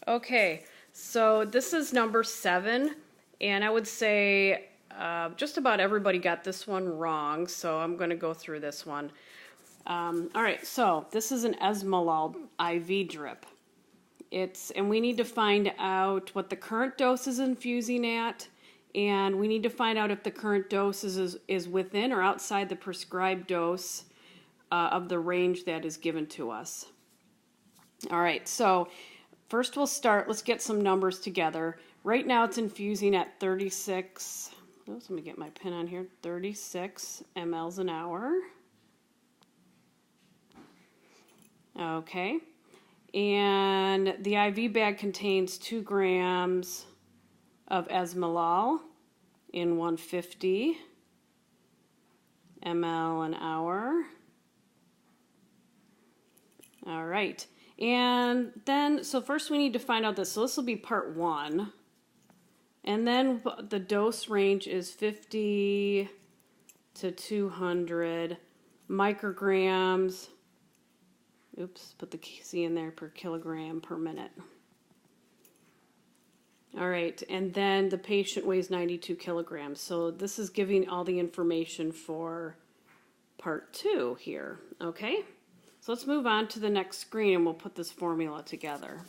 Okay, so this is number 7, and I would say just about everybody got this one wrong, so I'm going to go through this one. All right, so this is an Esmolol IV drip. And we need to find out what the current dose is infusing at, and we need to find out if the current dose is within or outside the prescribed dose of the range that is given to us. All right, so first let's get some numbers together. Right now it's infusing at 36, let me get my pen on here, 36 mLs an hour. Okay, and the IV bag contains 2 grams of Esmolol in 150 ml an hour. All right. And then, so first we need to find out this. So this will be part 1. And then the dose range is 50 to 200 micrograms. Oops, put the C in there, per kilogram per minute. All right, and then the patient weighs 92 kilograms. So this is giving all the information for part 2 here, okay? So let's move on to the next screen and we'll put this formula together.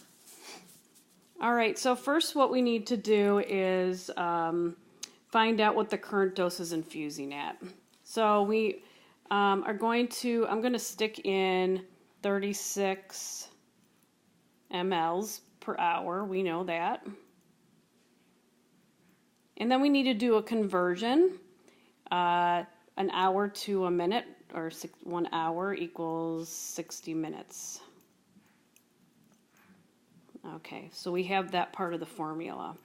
All right, so first what we need to do is find out what the current dose is infusing at. So we I'm going to stick in 36 mLs per hour, we know that. And then we need to do a conversion, an hour to a minute, or 1 hour equals 60 minutes. Okay, so we have that part of the formula.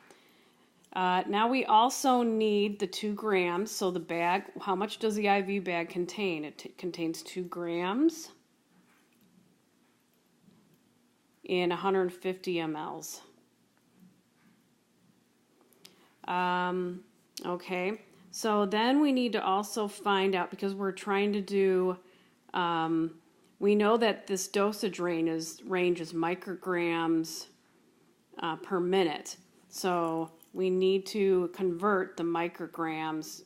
Now we also need the 2 grams, so the bag, how much does the IV bag contain? It contains 2 grams in 150 mLs. Okay, so then we need to also find out, because we're trying to do, we know that this dosage range is micrograms per minute. So we need to convert the micrograms,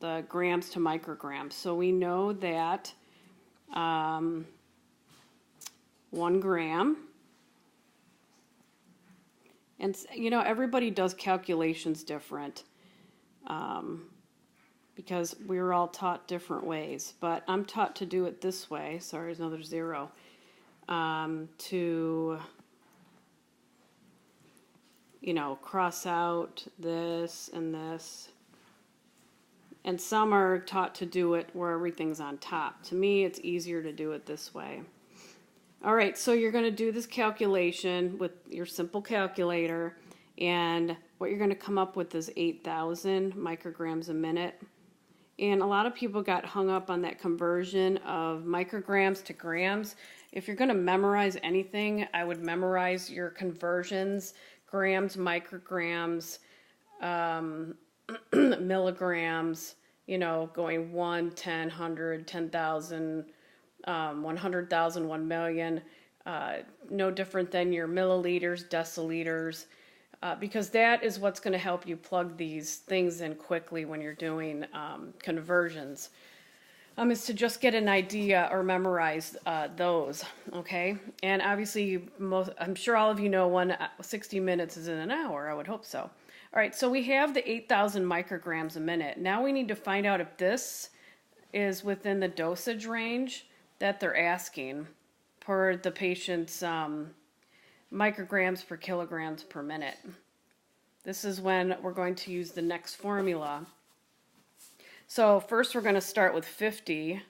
the grams to micrograms. So we know that 1 gram, and you know, everybody does calculations different because we were all taught different ways, but I'm taught to do it this way. Sorry, there's another 0. To, you know, cross out this and this. And some are taught to do it where everything's on top. To me, it's easier to do it this way. All right, so you're going to do this calculation with your simple calculator, and what you're going to come up with is 8,000 micrograms a minute. And a lot of people got hung up on that conversion of micrograms to grams. If you're going to memorize anything, I would memorize your conversions, grams, micrograms, milligrams, you know, going 1, 10, 100, 10,000, 100,000, 1 million, no different than your milliliters, deciliters, because that is what's going to help you plug these things in quickly when you're doing conversions, is to just get an idea or memorize those, okay? And obviously, I'm sure all of you know 60 minutes is in an hour, I would hope so. All right, so we have the 8,000 micrograms a minute. Now we need to find out if this is within the dosage range that they're asking per the patient's micrograms per kilograms per minute. This is when we're going to use the next formula. So first we're going to start with 50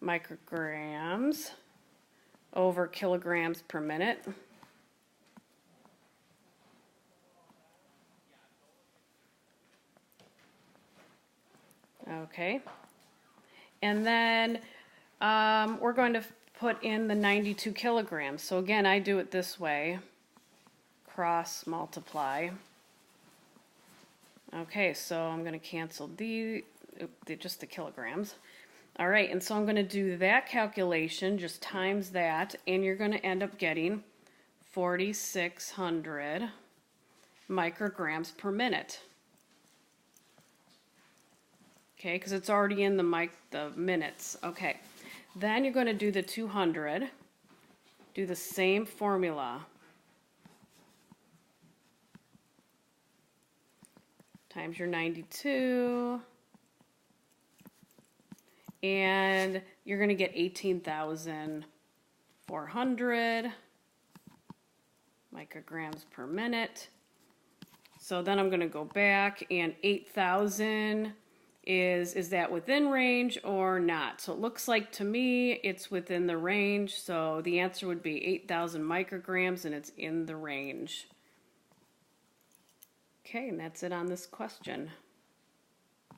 micrograms over kilograms per minute. Okay. And then we're going to put in the 92 kilograms. So again, I do it this way. Cross multiply. Okay, so I'm going to cancel just the kilograms. All right, and so I'm going to do that calculation, just times that, and you're going to end up getting 4,600 micrograms per minute. Okay, because it's already in the minutes. Okay, then you're going to do the 200. Do the same formula. Times your 92. And you're going to get 18,400 micrograms per minute. So then I'm going to go back, and 8,000 is that within range or not? So it looks like to me it's within the range. So the answer would be 8,000 micrograms, and it's in the range. Okay, and that's it on this question.